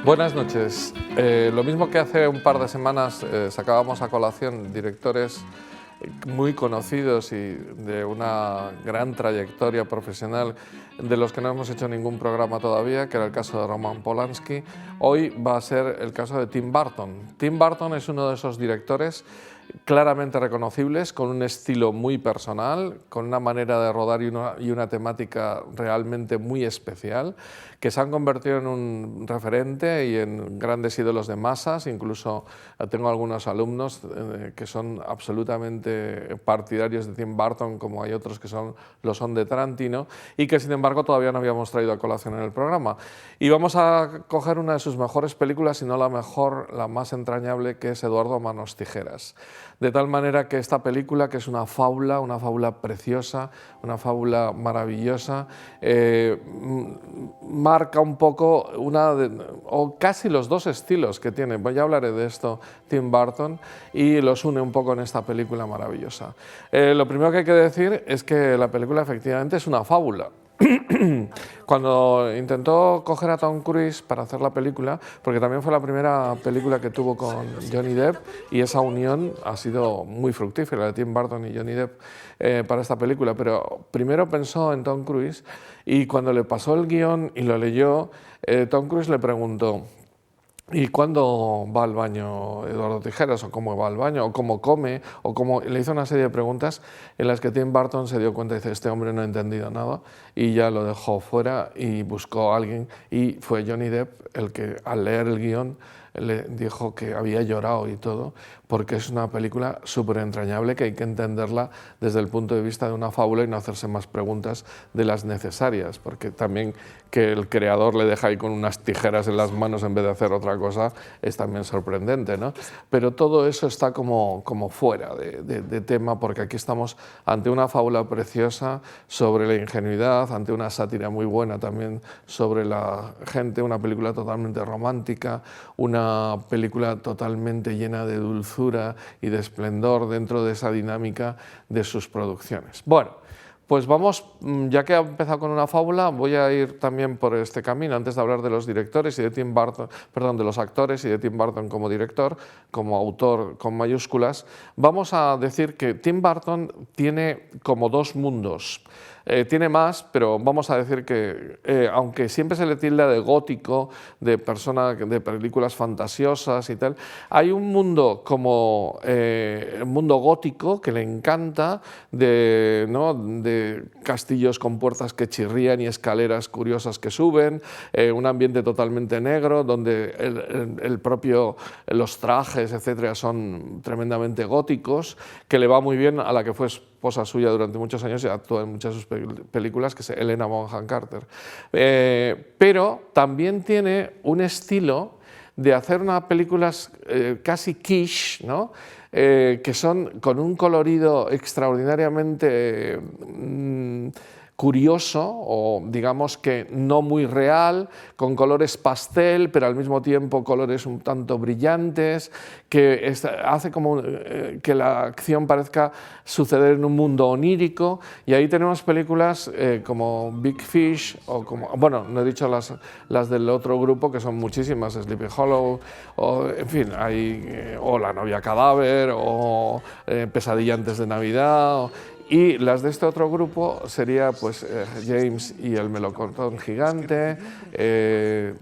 Buenas noches. Lo mismo que hace un par de semanas sacábamos a colación directores muy conocidos y de una gran trayectoria profesional de los que no hemos hecho ningún programa todavía, que era el caso de Roman Polanski, hoy va a ser el caso de Tim Burton. Tim Burton es uno de esos directores claramente reconocibles, con un estilo muy personal, con una manera de rodar y una temática realmente muy especial, que se han convertido en un referente y en grandes ídolos de masas. Incluso tengo algunos alumnos que son absolutamente partidarios de Tim Burton, como hay otros que lo son de Tarantino, y que sin embargo todavía no habíamos traído a colación en el programa. Y vamos a coger una de sus mejores películas, si no la mejor, la más entrañable, que es Eduardo Manos Tijeras. De tal manera que esta película, que es una fábula preciosa, una fábula maravillosa, marca un poco o casi los dos estilos que tiene, ya hablaré de esto, Tim Burton, y los une un poco en esta película maravillosa. Lo primero que hay que decir es que la película efectivamente es una fábula. Cuando intentó coger a Tom Cruise para hacer la película, porque también fue la primera película que tuvo con Johnny Depp, y esa unión ha sido muy fructífera, de Tim Burton y Johnny Depp, para esta película, pero primero pensó en Tom Cruise, y cuando le pasó el guión y lo leyó, Tom Cruise le preguntó: ¿y cuándo va al baño Eduardo Tijeras? ¿O cómo va al baño? ¿O cómo come? ¿O cómo? Le hizo una serie de preguntas en las que Tim Burton se dio cuenta y dice: este hombre no ha entendido nada, y ya lo dejó fuera y buscó a alguien, y fue Johnny Depp el que, al leer el guión, le dijo que había llorado y todo, porque es una película súper entrañable que hay que entenderla desde el punto de vista de una fábula y no hacerse más preguntas de las necesarias, porque también que el creador le deja ahí con unas tijeras en las manos en vez de hacer otra cosa es también sorprendente, ¿no? Pero todo eso está como fuera de tema, porque aquí estamos ante una fábula preciosa sobre la ingenuidad, ante una sátira muy buena también sobre la gente, una película totalmente romántica, una película totalmente llena de dulzura y de esplendor dentro de esa dinámica de sus producciones. Bueno, pues vamos, ya que he empezado con una fábula, voy a ir también por este camino, antes de hablar de los directores y de Tim Burton, perdón, de los actores y de Tim Burton como director, como autor con mayúsculas. Vamos a decir que Tim Burton tiene como dos mundos. Tiene más, pero vamos a decir que, aunque siempre se le tilda de gótico, de persona de películas fantasiosas y tal, hay un mundo como el mundo gótico que le encanta, de castillos con puertas que chirrían y escaleras curiosas que suben, un ambiente totalmente negro, donde los trajes, etcétera, son tremendamente góticos, que le va muy bien a la que fue esposa suya durante muchos años y actúa en muchas de sus películas, que es Helena Bonham Carter. Pero también tiene un estilo de hacer unas películas casi quiche, ¿no? Que son con un colorido extraordinariamente curioso, o digamos que no muy real, con colores pastel, pero al mismo tiempo colores un tanto brillantes, que hace como que la acción parezca suceder en un mundo onírico. Y ahí tenemos películas como Big Fish, o como, bueno, no he dicho las del otro grupo, que son muchísimas, Sleepy Hollow, o, en fin, o La novia cadáver, o Pesadilla antes de Navidad, y las de este otro grupo sería pues James y el melocotón gigante,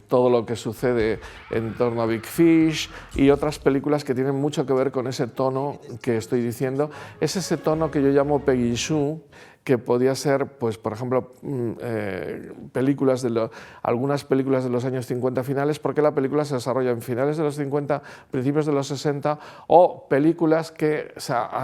todo lo que sucede en torno a Big Fish, y otras películas que tienen mucho que ver con ese tono que estoy diciendo. Es ese tono que yo llamo Peggy Sue, que podía ser, pues, por ejemplo, algunas películas de los años 50 finales, porque la película se desarrolla en finales de los 50, principios de los 60, o películas que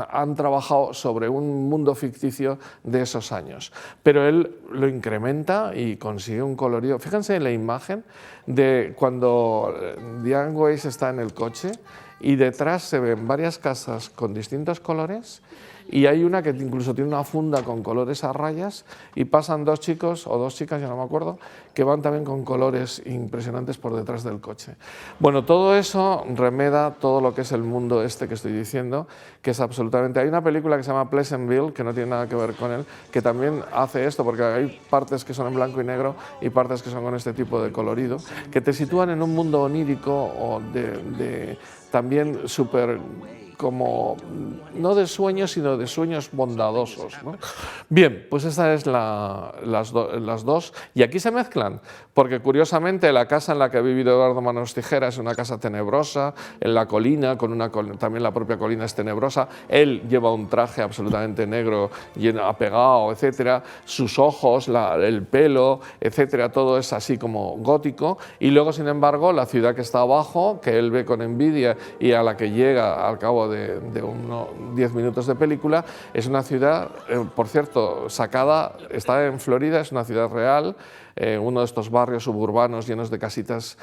han trabajado sobre un mundo ficticio de esos años. Pero él lo incrementa y consigue un colorido. Fíjense en la imagen de cuando Diane Weiss está en el coche y detrás se ven varias casas con distintos colores, y hay una que incluso tiene una funda con colores a rayas y pasan dos chicos o dos chicas, ya no me acuerdo, que van también con colores impresionantes por detrás del coche. Bueno, todo eso remeda todo lo que es el mundo este que estoy diciendo, que es absolutamente... Hay una película que se llama Pleasantville, que no tiene nada que ver con él, que también hace esto, porque hay partes que son en blanco y negro y partes que son con este tipo de colorido, que te sitúan en un mundo onírico o también súper como, no de sueños, sino de sueños bondadosos, ¿no? Bien, pues estas es las dos, y aquí se mezclan, porque curiosamente la casa en la que ha vivido Eduardo Manos Tijera es una casa tenebrosa, en la colina, también la propia colina es tenebrosa, él lleva un traje absolutamente negro, apegado, etcétera, sus ojos, el pelo, etcétera, todo es así como gótico, y luego, sin embargo, la ciudad que está abajo, que él ve con envidia y a la que llega al cabo de unos 10 minutos de película, es una ciudad, por cierto, está en Florida, es una ciudad real, uno de estos barrios suburbanos llenos de casitas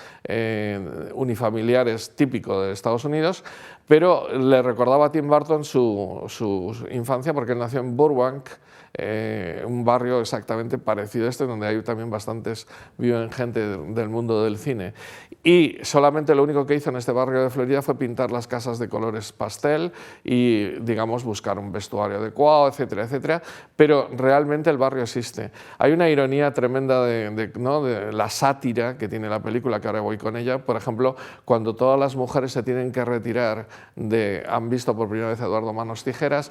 unifamiliares típico de Estados Unidos, pero le recordaba a Tim Burton su infancia porque él nació en Burbank, un barrio exactamente parecido a este, donde hay también viven gente del mundo del cine. Y solamente lo único que hizo en este barrio de Florida fue pintar las casas de colores pastel y, digamos, buscar un vestuario adecuado, etcétera, etcétera, pero realmente el barrio existe. Hay una ironía tremenda de la sátira que tiene la película, que ahora voy con ella. Por ejemplo, cuando todas las mujeres se tienen que retirar, han visto por primera vez a Eduardo Manos Tijeras,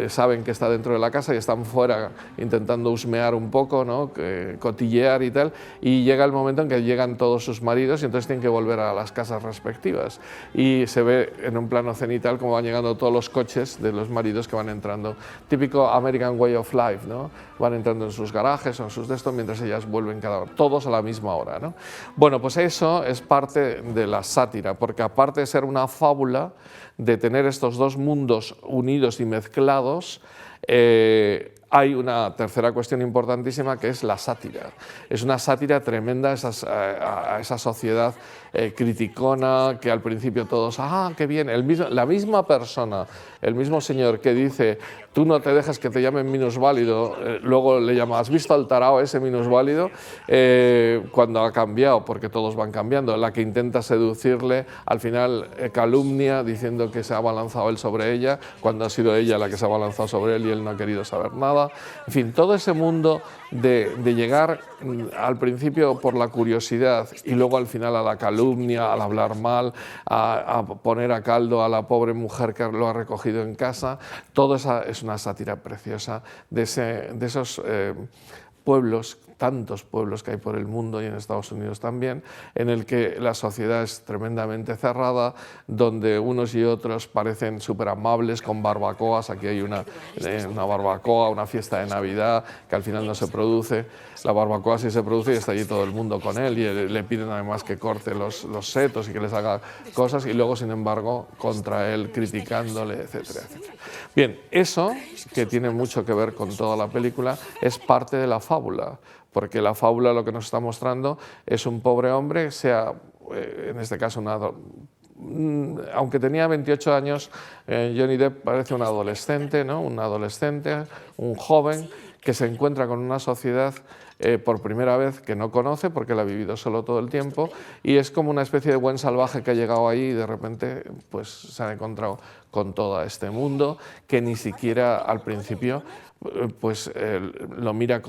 saben que está dentro de la casa y están fuera intentando husmear un poco, ¿no? Cotillear y tal, y llega el momento en que llegan todos sus maridos y entonces tienen que volver a las casas respectivas. Y se ve en un plano cenital como van llegando todos los coches de los maridos que van entrando. Típico American Way of Life, ¿no? Van entrando en sus garajes o en sus destos mientras ellas vuelven todos a la misma hora, ¿no? Bueno, pues eso es parte de la sátira, porque aparte de ser una fábula, de tener estos dos mundos unidos y mezclados, hay una tercera cuestión importantísima, que es la sátira. Es una sátira tremenda a esa sociedad criticona, que al principio todos, qué bien, la misma persona, el mismo señor que dice, tú no te dejes que te llamen minusválido, luego le llama, ¿has visto al tarao ese minusválido? Cuando ha cambiado, porque todos van cambiando, la que intenta seducirle, al final calumnia diciendo que se ha abalanzado él sobre ella, cuando ha sido ella la que se ha abalanzado sobre él y él no ha querido saber nada. En fin, todo ese mundo de llegar al principio por la curiosidad y luego al final a la calumnia, al hablar mal, a poner a caldo a la pobre mujer que lo ha recogido en casa, todo esa es una sátira preciosa de esos pueblos, tantos pueblos que hay por el mundo y en Estados Unidos también, en el que la sociedad es tremendamente cerrada, donde unos y otros parecen súper amables con barbacoas. Aquí hay una barbacoa, una fiesta de Navidad que al final no se produce. La barbacoa sí se produce y está allí todo el mundo con él y le piden además que corte los setos y que les haga cosas y luego, sin embargo, contra él, criticándole, etcétera, etcétera. Bien, eso, que tiene mucho que ver con toda la película, es parte de la fábula, porque la fábula lo que nos está mostrando es un pobre hombre, en este caso aunque tenía 28 años, Johnny Depp parece un adolescente, ¿no? Un joven que se encuentra con una sociedad por primera vez que no conoce porque la ha vivido solo todo el tiempo y es como una especie de buen salvaje que ha llegado ahí y de repente pues, se ha encontrado con todo este mundo que ni siquiera al principio pues lo mira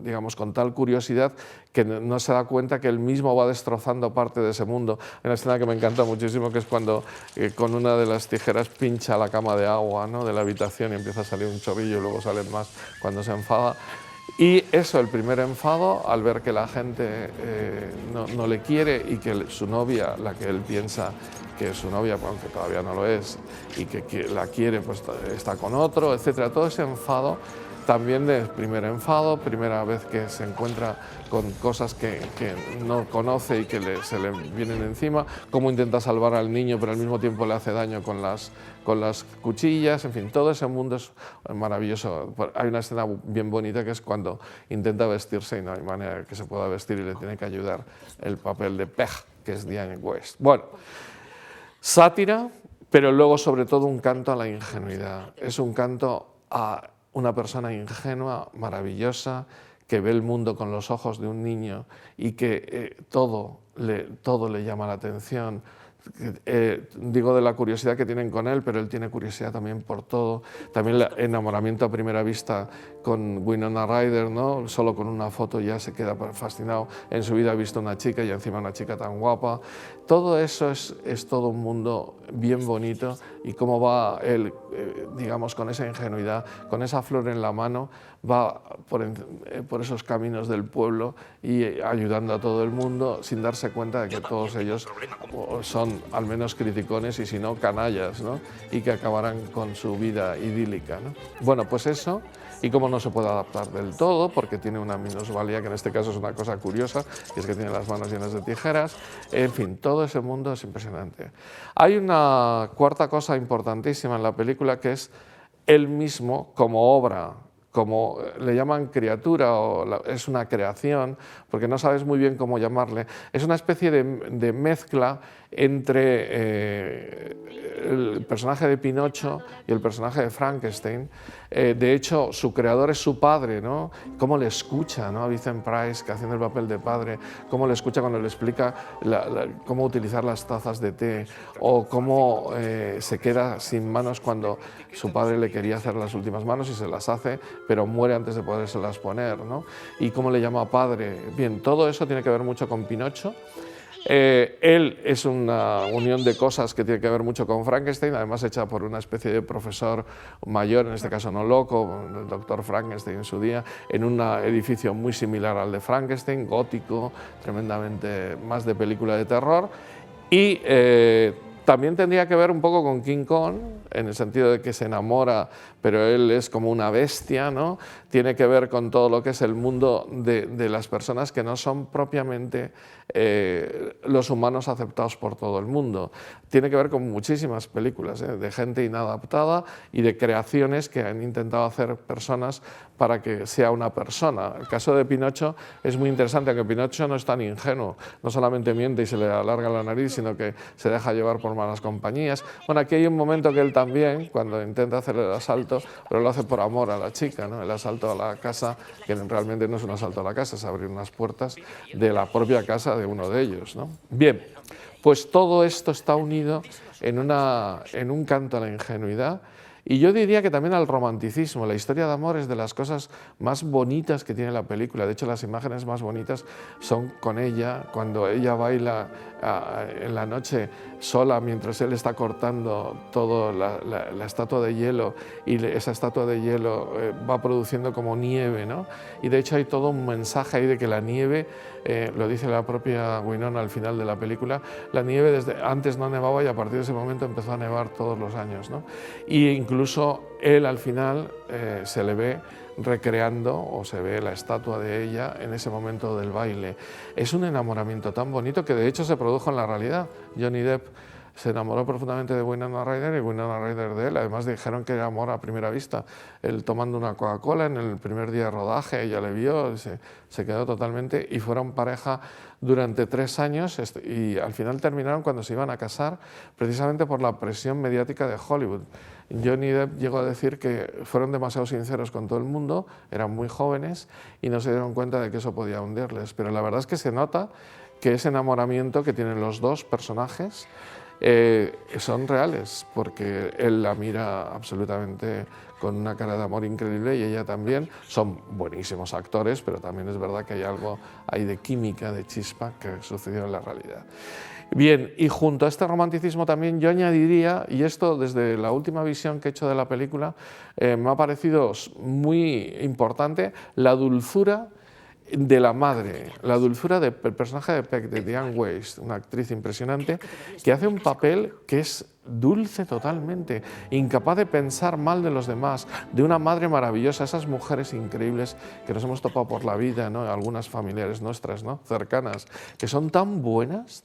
digamos, con tal curiosidad que no se da cuenta que él mismo va destrozando parte de ese mundo. Hay una escena que me encanta muchísimo, que es cuando con una de las tijeras pincha la cama de agua, ¿no? De la habitación y empieza a salir un chorrillo y luego salen más cuando se enfada. Y eso, el primer enfado, al ver que la gente no le quiere y que su novia, la que él piensa que es su novia, aunque todavía no lo es, y que la quiere, pues está con otro, etcétera. Todo ese enfado, también de primer enfado, primera vez que se encuentra con cosas que no conoce y que se le vienen encima, cómo intenta salvar al niño, pero al mismo tiempo le hace daño con las cuchillas, en fin, todo ese mundo es maravilloso. Hay una escena bien bonita que es cuando intenta vestirse y no hay manera que se pueda vestir y le tiene que ayudar el papel de Peg, que es Diane West. Bueno, sátira, pero luego sobre todo un canto a la ingenuidad. Es un canto a una persona ingenua, maravillosa, que ve el mundo con los ojos de un niño y que todo le llama la atención. Digo de la curiosidad que tienen con él, pero él tiene curiosidad también por todo. También el enamoramiento a primera vista con Winona Ryder, ¿no? Solo con una foto ya se queda fascinado. En su vida ha visto una chica y encima una chica tan guapa. Todo eso es todo un mundo bien bonito, y cómo va él, digamos, con esa ingenuidad, con esa flor en la mano, va por esos caminos del pueblo y ayudando a todo el mundo sin darse cuenta de que todos ellos son al menos criticones y si no canallas, ¿no? Y que acabarán con su vida idílica, ¿no? Bueno, pues eso, y cómo no se puede adaptar del todo porque tiene una minusvalía que en este caso es una cosa curiosa, que es que tiene las manos llenas de tijeras. En fin, todo ese mundo es impresionante. Hay una cuarta cosa importantísima en la película, que es él mismo como obra, como le llaman criatura, es una creación, porque no sabes muy bien cómo llamarle. Es una especie de mezcla entre el personaje de Pinocho y el personaje de Frankenstein. De hecho, su creador es su padre, ¿no? Cómo le escucha, ¿no? A Vincent Price, que haciendo el papel de padre, cómo le escucha cuando le explica cómo utilizar las tazas de té, o cómo se queda sin manos cuando su padre le quería hacer las últimas manos y se las hace, pero muere antes de podérselas poner, ¿no? Y cómo le llama padre. Bien, todo eso tiene que ver mucho con Pinocho. Él es una unión de cosas que tiene que ver mucho con Frankenstein, además hecha por una especie de profesor mayor, en este caso no loco, el doctor Frankenstein en su día, en un edificio muy similar al de Frankenstein, gótico, tremendamente más de película de terror. Y también tendría que ver un poco con King Kong, en el sentido de que se enamora, pero él es como una bestia, ¿no? Tiene que ver con todo lo que es el mundo de las personas que no son propiamente los humanos aceptados por todo el mundo. Tiene que ver con muchísimas películas, de gente inadaptada y de creaciones que han intentado hacer personas para que sea una persona. El caso de Pinocho es muy interesante, aunque Pinocho no es tan ingenuo, no solamente miente y se le alarga la nariz, sino que se deja llevar por malas compañías. Bueno, aquí hay un momento que él también, cuando intenta hacer el asalto, pero lo hace por amor a la chica, ¿no? El asalto a la casa, que realmente no es un asalto a la casa, es abrir unas puertas de la propia casa de uno de ellos, ¿no? Bien, pues todo esto está unido en un canto a la ingenuidad, y yo diría que también al romanticismo. La historia de amor es de las cosas más bonitas que tiene la película. De hecho, las imágenes más bonitas son con ella, cuando ella baila en la noche sola mientras él está cortando toda la estatua de hielo, y esa estatua de hielo va produciendo como nieve, ¿no? Y de hecho hay todo un mensaje ahí de que la nieve, lo dice la propia Winona al final de la película, la nieve desde antes no nevaba y a partir de ese momento empezó a nevar todos los años, ¿no? Y incluso él al final se le ve recreando, o se ve la estatua de ella en ese momento del baile. Es un enamoramiento tan bonito que de hecho se produjo en la realidad. Johnny Depp se enamoró profundamente de Winona Ryder y Winona Ryder de él. Además dijeron que era amor a primera vista. Él tomando una Coca-Cola en el primer día de rodaje, ella le vio, se quedó totalmente, y fueron pareja durante 3 años, y al final terminaron cuando se iban a casar, precisamente por la presión mediática de Hollywood. Johnny Depp llegó a decir que fueron demasiado sinceros con todo el mundo, eran muy jóvenes y no se dieron cuenta de que eso podía hundirles. Pero la verdad es que se nota que ese enamoramiento que tienen los dos personajes son reales, porque él la mira absolutamente con una cara de amor increíble y ella también. Son buenísimos actores, pero también es verdad que hay algo ahí de química, de chispa que sucedió en la realidad. Bien, y junto a este romanticismo también yo añadiría, y esto desde la última visión que he hecho de la película me ha parecido muy importante, la dulzura de la madre, la dulzura del personaje de Peck, de Diane Weiss, una actriz impresionante, que hace un papel que es dulce totalmente, incapaz de pensar mal de los demás, de una madre maravillosa, esas mujeres increíbles que nos hemos topado por la vida, ¿no? Algunas familiares nuestras, ¿no? Cercanas, que son tan buenas,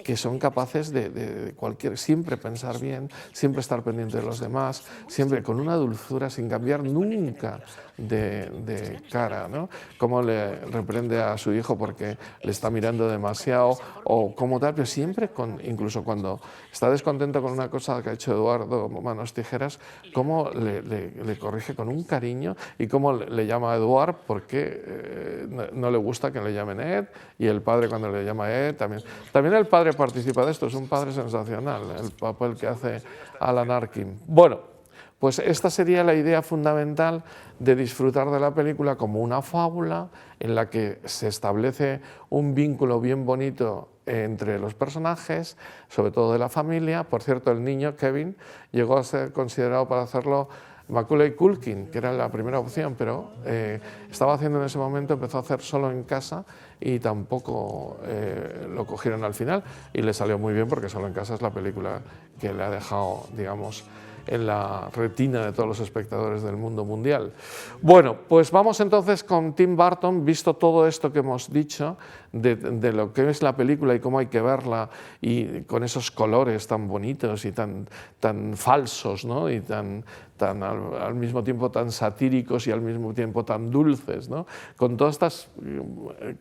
que son capaces de siempre pensar bien, siempre estar pendiente de los demás, siempre con una dulzura sin cambiar nunca de cara, ¿no? Cómo le reprende a su hijo porque le está mirando demasiado o como tal, pero siempre, incluso cuando está está descontento con una cosa que ha hecho Eduardo Manos Tijeras, cómo le corrige con un cariño y cómo le llama a Eduard porque no le gusta que le llamen Ed, y el padre cuando le llama Ed también. También el padre participa de esto, es un padre sensacional, el papel que hace Alan Arkin. Bueno, pues esta sería la idea fundamental de disfrutar de la película como una fábula en la que se establece un vínculo bien bonito entre los personajes, sobre todo de la familia. Por cierto, el niño, Kevin, llegó a ser considerado para hacerlo Macaulay Culkin, que era la primera opción, pero estaba haciendo en ese momento, empezó a hacer solo en casa y tampoco lo cogieron al final, y le salió muy bien porque Solo en casa es la película que le ha dejado, digamos, en la retina de todos los espectadores del mundo mundial. Bueno, pues vamos entonces con Tim Burton, visto todo esto que hemos dicho, de lo que es la película y cómo hay que verla, y con esos colores tan bonitos y tan falsos, ¿no? Y al mismo tiempo tan satíricos y al mismo tiempo tan dulces, ¿no? Con todas estas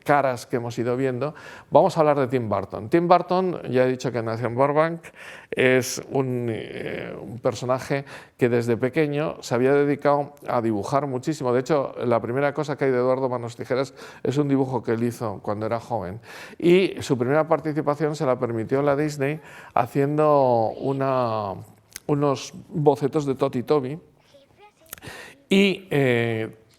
caras que hemos ido viendo, vamos a hablar de Tim Burton. Tim Burton, ya he dicho que nació en Burbank, es un personaje que desde pequeño se había dedicado a dibujar muchísimo. De hecho, la primera cosa que hay de Eduardo Manos Tijeras es un dibujo que él hizo cuando era joven. Y su primera participación se la permitió la Disney haciendo unos bocetos de Toti Toby. Y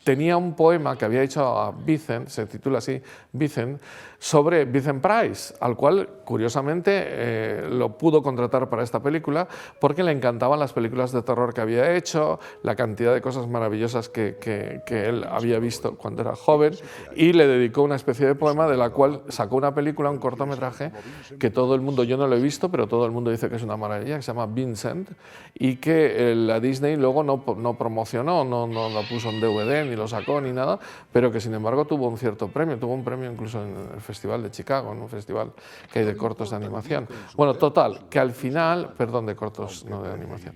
tenía un poema que había hecho a Vincent, se titula así, Vincent, sobre Vincent Price, al cual, curiosamente, lo pudo contratar para esta película porque le encantaban las películas de terror que había hecho, la cantidad de cosas maravillosas que él había visto cuando era joven, y le dedicó una especie de poema de la cual sacó una película, un cortometraje, que todo el mundo, yo no lo he visto, pero todo el mundo dice que es una maravilla, que se llama Vincent, y que la Disney luego no promocionó, no lo puso en DVD, ni lo sacó, ni nada, pero que sin embargo tuvo un cierto premio, tuvo un premio incluso en el Festival de Chicago, en un festival que hay de cortos de animación. Bueno, total, que al final, perdón, de cortos, no de animación,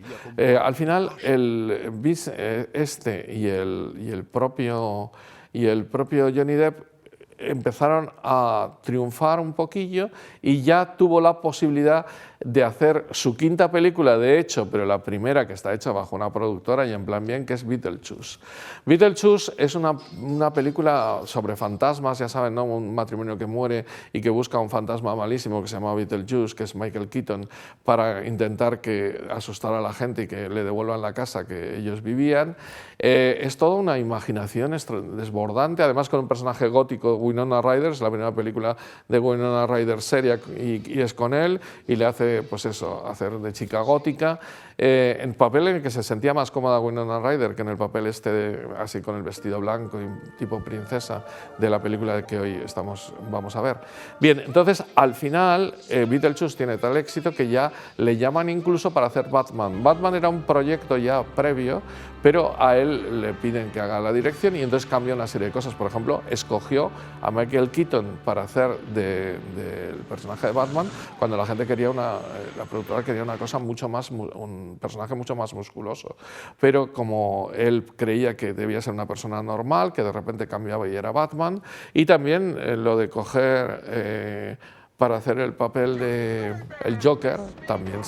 al final el propio Johnny Depp empezaron a triunfar un poquillo y ya tuvo la posibilidad de hacer su quinta película, de hecho, pero la primera que está hecha bajo una productora y en plan bien, que es Beetlejuice. Beetlejuice es una película sobre fantasmas, ya saben, ¿no? Un matrimonio que muere y que busca un fantasma malísimo que se llama Beetlejuice, que es Michael Keaton, para intentar asustar a la gente y que le devuelvan la casa que ellos vivían. Es toda una imaginación desbordante, además con un personaje gótico, Winona Ryder, es la primera película de Winona Ryder seria y es con él, y le hace, pues eso, hacer de chica gótica, en papel en el que se sentía más cómoda Winona Ryder que en el papel así con el vestido blanco y tipo princesa de la película que hoy vamos a ver. Bien, entonces al final Beetlejuice tiene tal éxito que ya le llaman incluso para hacer Batman. Batman era un proyecto ya previo, pero a él le piden que haga la dirección y entonces cambia una serie de cosas. Por ejemplo, escogió a Michael Keaton para hacer del personaje de Batman cuando la gente quería la productora quería una cosa mucho más, un personaje mucho más musculoso. Pero como él creía que debía ser una persona normal, que de repente cambiaba y era Batman, y también lo de coger para hacer el papel de el Joker, también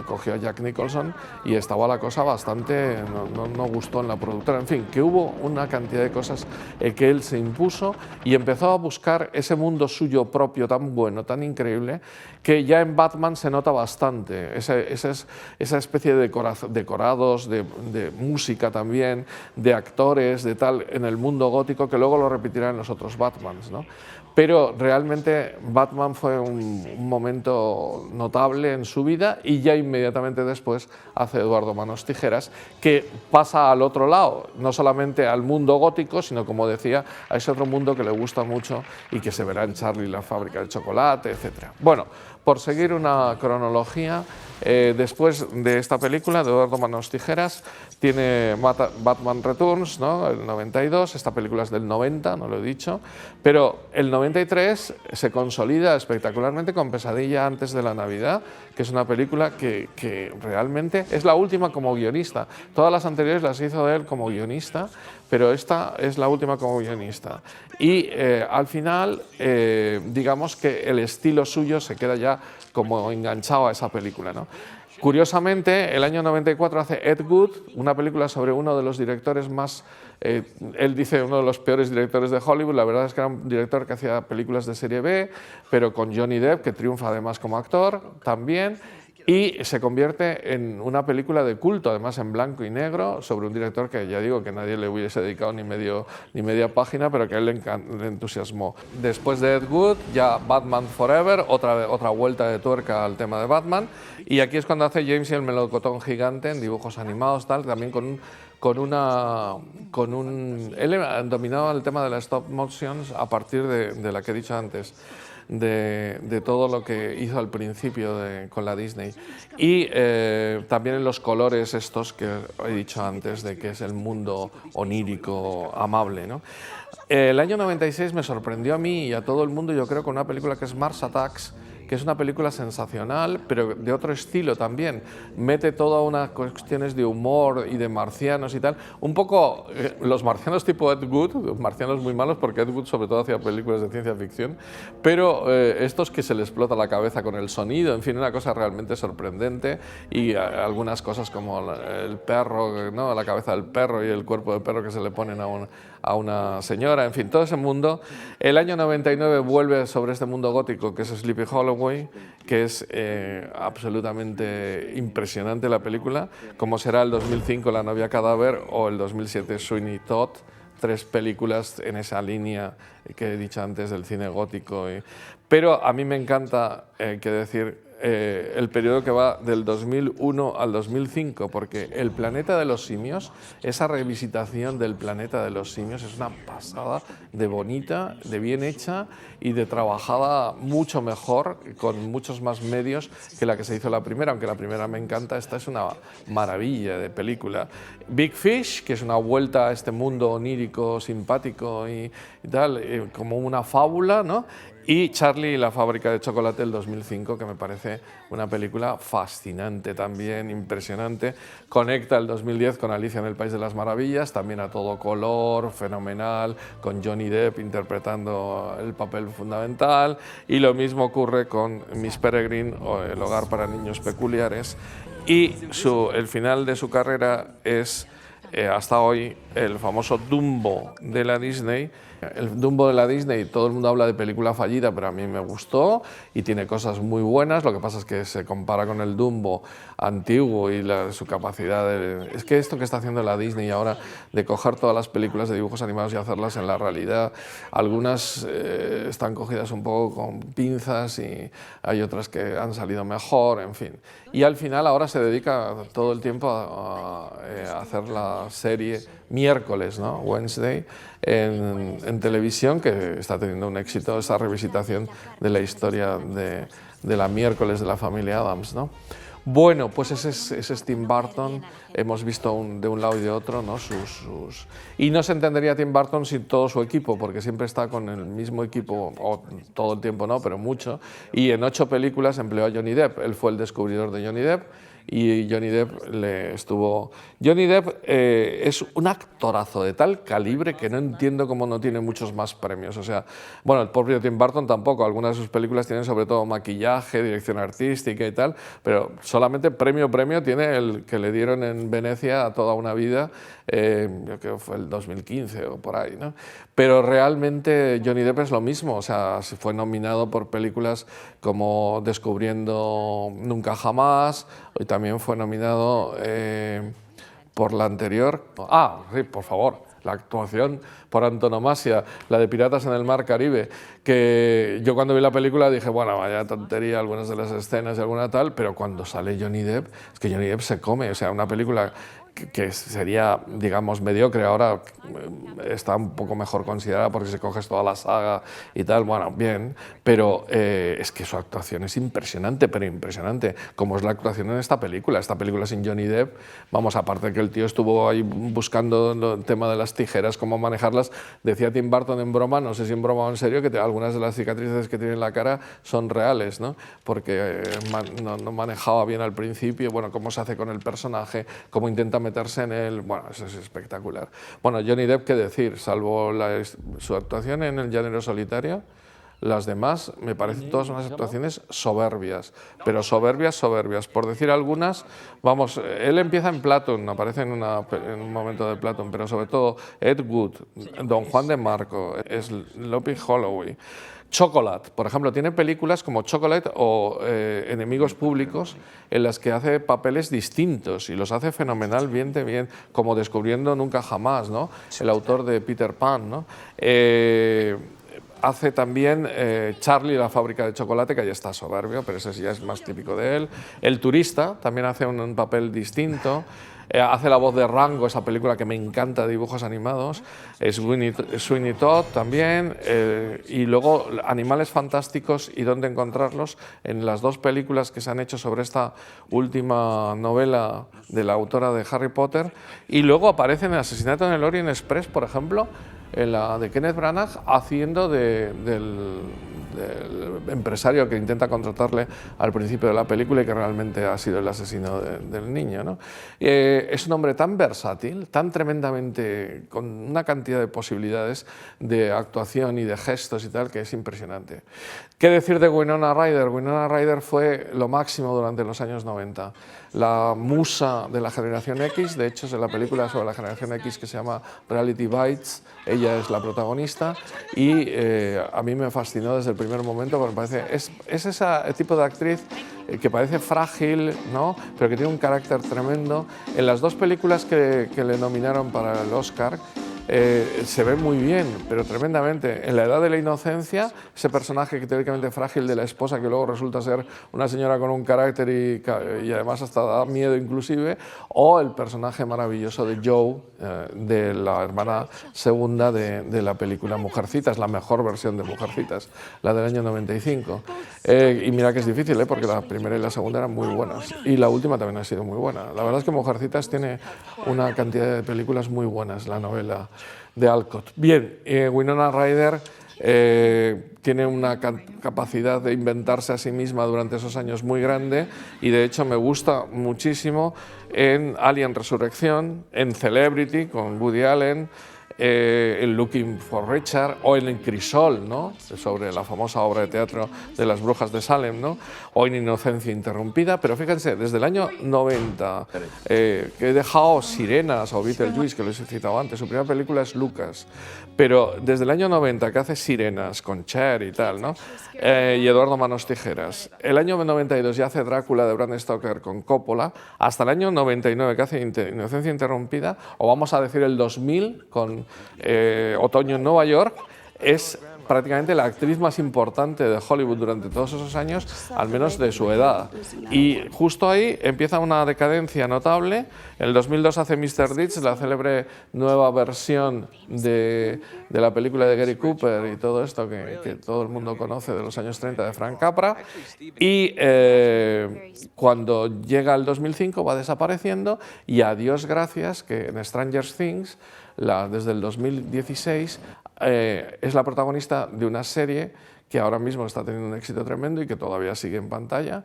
cogió a Jack Nicholson y estaba la cosa bastante, no gustó en la productora, en fin, que hubo una cantidad de cosas que él se impuso y empezó a buscar ese mundo suyo propio tan bueno, tan increíble, que ya en Batman se nota bastante, esa especie de decorados, de música también, de actores, de tal, en el mundo gótico, que luego lo repetirá en los otros Batmans, ¿no? Pero realmente Batman fue un momento notable en su vida y ya inmediatamente después hace Eduardo Manos Tijeras, que pasa al otro lado, no solamente al mundo gótico, sino, como decía, a ese otro mundo que le gusta mucho y que se verá en Charlie la fábrica de chocolate, etc. Bueno, por seguir una cronología, después de esta película de Eduardo Manos Tijeras, tiene Batman Returns, ¿no? El 92, esta película es del 90, no lo he dicho, pero el 93 se consolida espectacularmente con Pesadilla antes de la Navidad, que es una película que realmente es la última como guionista. Todas las anteriores las hizo él como guionista, pero esta es la última como guionista. Y al final, digamos que el estilo suyo se queda ya había como enganchado a esa película, ¿no? Curiosamente, el año 94 hace Ed Wood, una película sobre uno de los directores más, él dice uno de los peores directores de Hollywood. La verdad es que era un director que hacía películas de serie B, pero con Johnny Depp, que triunfa además como actor también, y se convierte en una película de culto, además en blanco y negro, sobre un director que ya digo que nadie le hubiese dedicado ni media página, pero que a él le entusiasmó. Después de Ed Wood, ya Batman Forever, otra vuelta de tuerca al tema de Batman, y aquí es cuando hace James y el melocotón gigante en dibujos animados, tal, también él dominaba el tema de las stop motions a partir de la que he dicho antes. De todo lo que hizo al principio con la Disney, y también en los colores estos que he dicho antes, de que es el mundo onírico amable, ¿no? El año 96 me sorprendió a mí y a todo el mundo, yo creo, con una película que es Mars Attacks, que es una película sensacional, pero de otro estilo también. Mete todas unas cuestiones de humor y de marcianos y tal. Un poco los marcianos tipo Ed Wood, marcianos muy malos, porque Ed Wood sobre todo hacía películas de ciencia ficción, pero estos que se le explota la cabeza con el sonido, en fin, una cosa realmente sorprendente, y algunas cosas como el perro, ¿no? La cabeza del perro y el cuerpo del perro que se le ponen a una señora, en fin, todo ese mundo. El año 99 vuelve sobre este mundo gótico que es Sleepy Hollow, que es absolutamente impresionante la película, como será el 2005 La novia cadáver o el 2007 Sweeney Todd, tres películas en esa línea que he dicho antes del cine gótico. Pero a mí me encanta, el periodo que va del 2001 al 2005, porque El planeta de los simios, esa revisitación del planeta de los simios, es una pasada de bonita, de bien hecha y de trabajada mucho mejor, con muchos más medios que la que se hizo la primera, aunque la primera me encanta. Esta es una maravilla de película. Big Fish, que es una vuelta a este mundo onírico, simpático y tal, como una fábula, ¿no? Y Charlie y la fábrica de chocolate del 2005, que me parece una película fascinante también, impresionante. Conecta el 2010 con Alicia en el País de las Maravillas, también a todo color, fenomenal, con Johnny Depp interpretando el papel fundamental. Y lo mismo ocurre con Miss Peregrine o El hogar para niños peculiares. Y el final de su carrera es, hasta hoy, el famoso Dumbo de la Disney. El Dumbo de la Disney, todo el mundo habla de película fallida, pero a mí me gustó y tiene cosas muy buenas. Lo que pasa es que se compara con el Dumbo antiguo y su capacidad Es que esto que está haciendo la Disney ahora, de coger todas las películas de dibujos animados y hacerlas en la realidad, algunas están cogidas un poco con pinzas y hay otras que han salido mejor, en fin. Y al final ahora se dedica todo el tiempo a hacer la serie Miércoles, ¿no? Wednesday, en televisión, que está teniendo un éxito, esa revisitación de la historia de la Miércoles de la familia Addams, ¿no? Bueno, pues ese es Tim Burton. Hemos visto de un lado y de otro, ¿no? Y no se entendería Tim Burton sin todo su equipo, porque siempre está con el mismo equipo, o todo el tiempo no, pero mucho. Y en 8 películas empleó a Johnny Depp. Él fue el descubridor de Johnny Depp. Y Johnny Depp Johnny Depp es un actorazo de tal calibre que no entiendo cómo no tiene muchos más premios. O sea, bueno, el propio Tim Burton tampoco. Algunas de sus películas tienen sobre todo maquillaje, dirección artística y tal, pero solamente premio tiene el que le dieron en Venecia a Toda una vida, yo creo que fue el 2015 o por ahí, ¿no? Pero realmente Johnny Depp es lo mismo. O sea, se fue nominado por películas como Descubriendo Nunca Jamás, y también fue nominado por la anterior. Sí, por favor, la actuación por antonomasia, la de Piratas en el Mar Caribe, que yo cuando vi la película dije, bueno, vaya tontería algunas de las escenas y alguna tal, pero cuando sale Johnny Depp, es que Johnny Depp se come. O sea, una película que sería, digamos, mediocre, ahora está un poco mejor considerada porque si coges toda la saga y tal, bueno, bien, pero es que su actuación es impresionante, pero impresionante, como es la actuación en esta película sin Johnny Depp. Vamos, aparte de que el tío estuvo ahí buscando el tema de las tijeras, cómo manejarlas. Decía Tim Burton en broma, no sé si en broma o en serio, que algunas de las cicatrices que tiene en la cara son reales, ¿no? Porque no manejaba bien al principio, bueno, cómo se hace con el personaje, cómo intenta meterse en él. Bueno, eso es espectacular. Bueno, Johnny Depp, qué decir, salvo su actuación en El llanero solitario, Las demás me parecen todas unas actuaciones soberbias, pero soberbias, soberbias. Por decir algunas, vamos, él empieza en Platón, aparece en un momento de Platón, pero sobre todo Ed Wood, Don Juan de Marco, Sleepy Holloway. Chocolate, por ejemplo, tiene películas como Chocolate o Enemigos Públicos en las que hace papeles distintos y los hace fenomenalmente bien, como Descubriendo Nunca Jamás, ¿no? El autor de Peter Pan, ¿no? Hace también Charlie la fábrica de chocolate, que ya está soberbio, pero ese ya es más típico de él. El turista también hace un papel distinto. Hace la voz de Rango, esa película que me encanta de dibujos animados. Sweeney Todd también. Y luego Animales Fantásticos y Dónde encontrarlos, en las dos películas que se han hecho sobre esta última novela de la autora de Harry Potter. Y luego aparece en el Asesinato en el Orient Express, por ejemplo, en la de Kenneth Branagh, haciendo del empresario que intenta contratarle al principio de la película y que realmente ha sido el asesino del niño, ¿no? Es un hombre tan versátil, tan tremendamente, con una cantidad de posibilidades de actuación y de gestos y tal, que es impresionante. ¿Qué decir de Winona Ryder? Winona Ryder fue lo máximo durante los años 90. La musa de la generación X, de hecho es en la película sobre la generación X que se llama Reality Bites, ella es la protagonista y a mí me fascinó desde el primer momento porque parece, es ese tipo de actriz que parece frágil, ¿no? Pero que tiene un carácter tremendo. En las dos películas que le nominaron para el Oscar, se ve muy bien, pero tremendamente. En La edad de la inocencia, ese personaje que teóricamente frágil de la esposa, que luego resulta ser una señora con un carácter y además hasta da miedo inclusive, o el personaje maravilloso de Joe, de la hermana segunda de la película Mujercitas, la mejor versión de Mujercitas, la del año 95. Y mira que es difícil, porque la primera y la segunda eran muy buenas, y la última también ha sido muy buena. La verdad es que Mujercitas tiene una cantidad de películas muy buenas, la novela de Alcott. Bien, Winona Ryder tiene una capacidad de inventarse a sí misma durante esos años muy grande y de hecho me gusta muchísimo en Alien Resurrección, en Celebrity con Woody Allen, en Looking for Richard o en Crisol, ¿no? Sobre la famosa obra de teatro de las brujas de Salem, ¿no? O en Inocencia Interrumpida, pero fíjense, desde el año 90 que he dejado Sirenas o Beetlejuice, que les he citado antes, su primera película es Lucas, pero desde el año 90 que hace Sirenas con Cher y tal, ¿no? Y Eduardo Manos Tijeras, el año 92 ya hace Drácula de Bram Stoker con Coppola, hasta el año 99 que hace Inocencia Interrumpida, o vamos a decir el 2000 con Otoño en Nueva York, es prácticamente la actriz más importante de Hollywood durante todos esos años, al menos de su edad. Y justo ahí empieza una decadencia notable. En el 2002 hace Mr. Deeds, la célebre nueva versión de la película de Gary Cooper y todo esto que todo el mundo conoce de los años 30 de Frank Capra. Y cuando llega el 2005 va desapareciendo y a Dios gracias que en Stranger Things, desde el 2016, es la protagonista de una serie que ahora mismo está teniendo un éxito tremendo y que todavía sigue en pantalla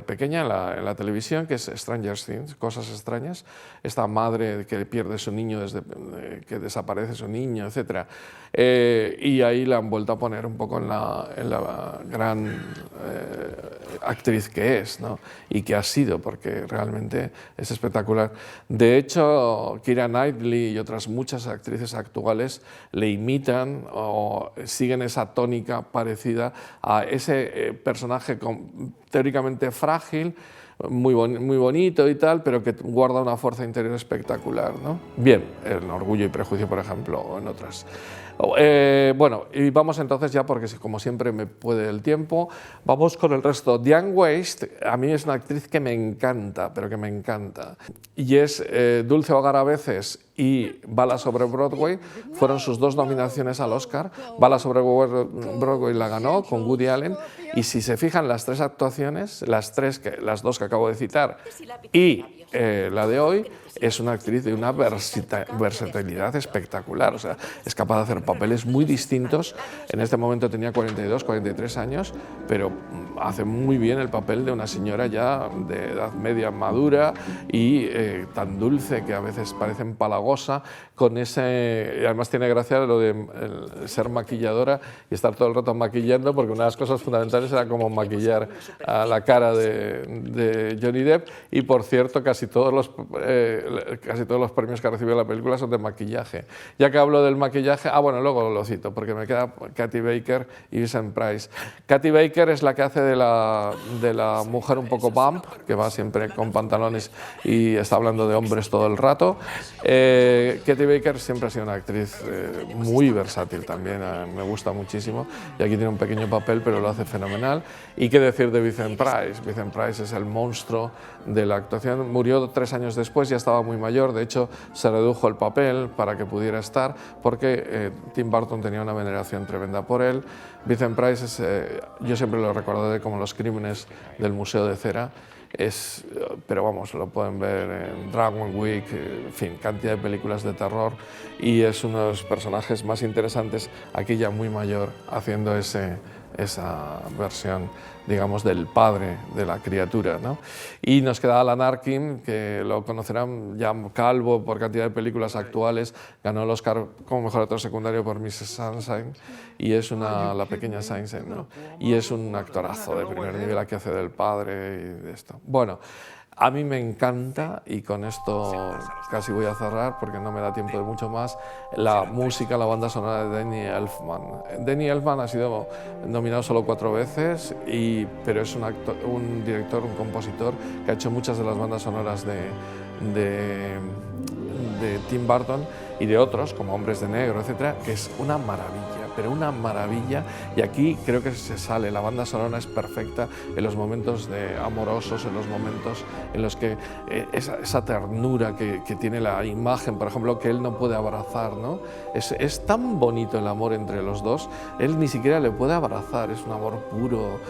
pequeña en la televisión, que es Stranger Things, Cosas Extrañas. Esta madre que pierde su niño desde que desaparece su niño, etc. Y ahí la han vuelto a poner un poco en la gran actriz que es, ¿no? Y que ha sido, porque realmente es espectacular. De hecho, Keira Knightley y otras muchas actrices actuales le imitan o siguen esa tónica parecida a ese personaje teóricamente frágil, muy bonito y tal, pero que guarda una fuerza interior espectacular, ¿no? Bien, en Orgullo y Prejuicio, por ejemplo, o en otras. Bueno, y vamos entonces ya, porque como siempre me puede el tiempo, vamos con el resto. Diane Waste, a mí es una actriz que me encanta, pero que me encanta. Y es Dulce Hogar a veces y Bala sobre Broadway, fueron sus dos nominaciones al Oscar. Bala sobre Broadway la ganó con Woody Allen, y si se fijan las tres actuaciones, las dos que acabo de citar y la de hoy, es una actriz de una versatilidad espectacular, o sea, es capaz de hacer papeles muy distintos. En este momento tenía 42, 43 años, pero hace muy bien el papel de una señora ya de edad media madura y tan dulce que a veces parece empalagosa, con ese, y además tiene gracia lo de ser maquilladora y estar todo el rato maquillando, porque una de las cosas fundamentales era como maquillar a la cara de Johnny Depp, y por cierto casi todos los premios que ha recibido la película son de maquillaje. Ya que hablo del maquillaje, bueno, luego lo cito, porque me queda Kathy Baker y Vincent Price. Kathy Baker es la que hace de la mujer un poco bump, que va siempre con pantalones y está hablando de hombres todo el rato. Kathy Baker siempre ha sido una actriz muy versátil también, me gusta muchísimo, y aquí tiene un pequeño papel, pero lo hace fenomenal. Y qué decir de Vincent Price. Vincent Price es el monstruo de la actuación. Murió 3 años después, ya estaba muy mayor, de hecho se redujo el papel para que pudiera estar, porque Tim Burton tenía una veneración tremenda por él. Vincent Price yo siempre lo recordaré como Los crímenes del Museo de Cera. Pero vamos, lo pueden ver en Dragon Week, en fin, cantidad de películas de terror, y es uno de los personajes más interesantes, aquí ya muy mayor, haciendo esa versión, digamos, del padre de la criatura, ¿no? Y nos queda Alan Arkin, que lo conocerán ya calvo por cantidad de películas actuales, ganó el Oscar como mejor actor secundario por Mrs. Sunshine, y es la pequeña Sunshine, ¿no? Y es un actorazo de primer nivel, la que hace del padre y de esto. Bueno, a mí me encanta, y con esto casi voy a cerrar porque no me da tiempo de mucho más, la música, la banda sonora de Danny Elfman. Danny Elfman ha sido nominado solo 4 veces, pero es un director, un compositor que ha hecho muchas de las bandas sonoras de Tim Burton y de otros, como Hombres de Negro, etcétera, que es una maravilla, pero una maravilla. Y aquí creo que se sale, la banda sonora es perfecta en los momentos amorosos, en los momentos en los que esa ternura que tiene la imagen, por ejemplo, que él no puede abrazar, ¿no? Es tan bonito el amor entre los dos, él ni siquiera le puede abrazar, es un amor puro,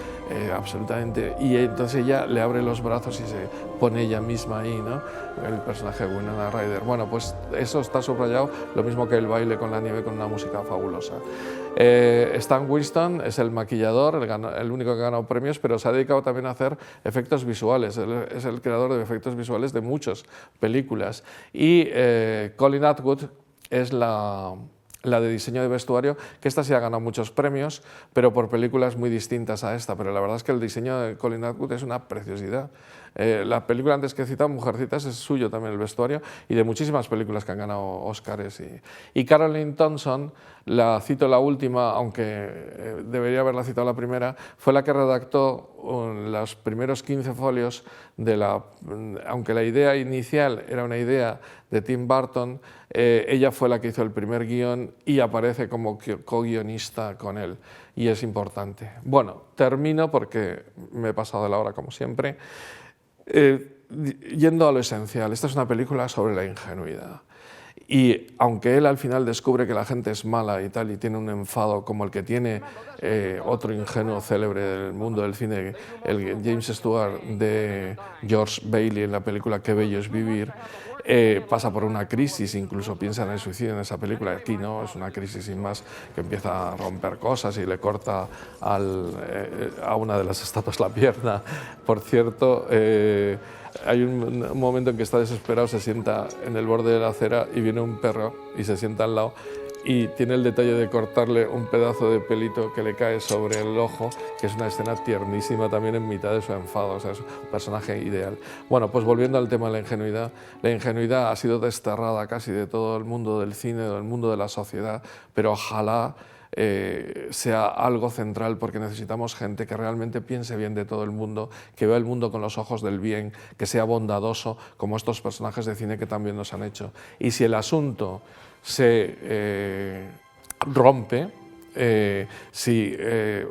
absolutamente, y entonces ella le abre los brazos y se pone ella misma ahí, ¿no? El personaje de Winona Ryder. Bueno, pues eso está subrayado, lo mismo que el baile con la nieve, con una música fabulosa. Stan Winston es el maquillador, el único que ha ganado premios, pero se ha dedicado también a hacer efectos visuales. Él es el creador de efectos visuales de muchas películas. Y Colin Atwood es la de diseño de vestuario, que esta sí ha ganado muchos premios, pero por películas muy distintas a esta. Pero la verdad es que el diseño de Colin Atwood es una preciosidad. La película antes que he citado, Mujercitas, es suyo también el vestuario, y de muchísimas películas que han ganado Óscares. Y Caroline Thompson, la cito la última, aunque debería haberla citado la primera, fue la que redactó los primeros 15 folios aunque la idea inicial era una idea de Tim Burton, ella fue la que hizo el primer guión y aparece como co-guionista con él, y es importante. Bueno, termino porque me he pasado de la hora como siempre. Yendo a lo esencial, esta es una película sobre la ingenuidad. Y aunque él al final descubre que la gente es mala y tal, y tiene un enfado como el que tiene otro ingenuo célebre del mundo del cine, el James Stewart de George Bailey en la película Qué bello es vivir, pasa por una crisis, incluso piensa en el suicidio en esa película. Aquí no, es una crisis sin más, que empieza a romper cosas y le corta a una de las estatuas la pierna. Por cierto, hay un momento en que está desesperado, se sienta en el borde de la acera y viene un perro y se sienta al lado y tiene el detalle de cortarle un pedazo de pelito que le cae sobre el ojo, que es una escena tiernísima también en mitad de su enfado, o sea, es un personaje ideal. Bueno, pues volviendo al tema de la ingenuidad ha sido desterrada casi de todo el mundo del cine, del mundo de la sociedad, pero ojalá sea algo central, porque necesitamos gente que realmente piense bien de todo el mundo, que vea el mundo con los ojos del bien, que sea bondadoso, como estos personajes de cine que también nos han hecho. Y si el asunto se rompe, si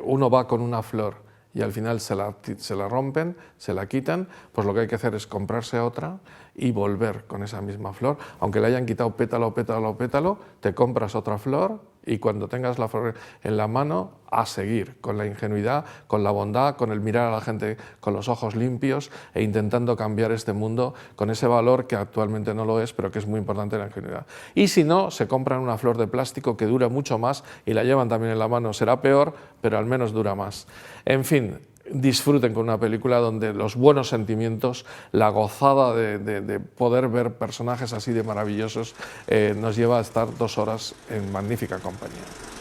uno va con una flor y al final se la rompen, se la quitan, pues lo que hay que hacer es comprarse otra y volver con esa misma flor. Aunque le hayan quitado pétalo, pétalo, pétalo, te compras otra flor y cuando tengas la flor en la mano, a seguir con la ingenuidad, con la bondad, con el mirar a la gente con los ojos limpios e intentando cambiar este mundo con ese valor que actualmente no lo es, pero que es muy importante, la ingenuidad. Y si no, se compran una flor de plástico que dura mucho más y la llevan también en la mano. Será peor, pero al menos dura más. En fin, disfruten con una película donde los buenos sentimientos, la gozada de poder ver personajes así de maravillosos, nos lleva a estar 2 horas en magnífica compañía.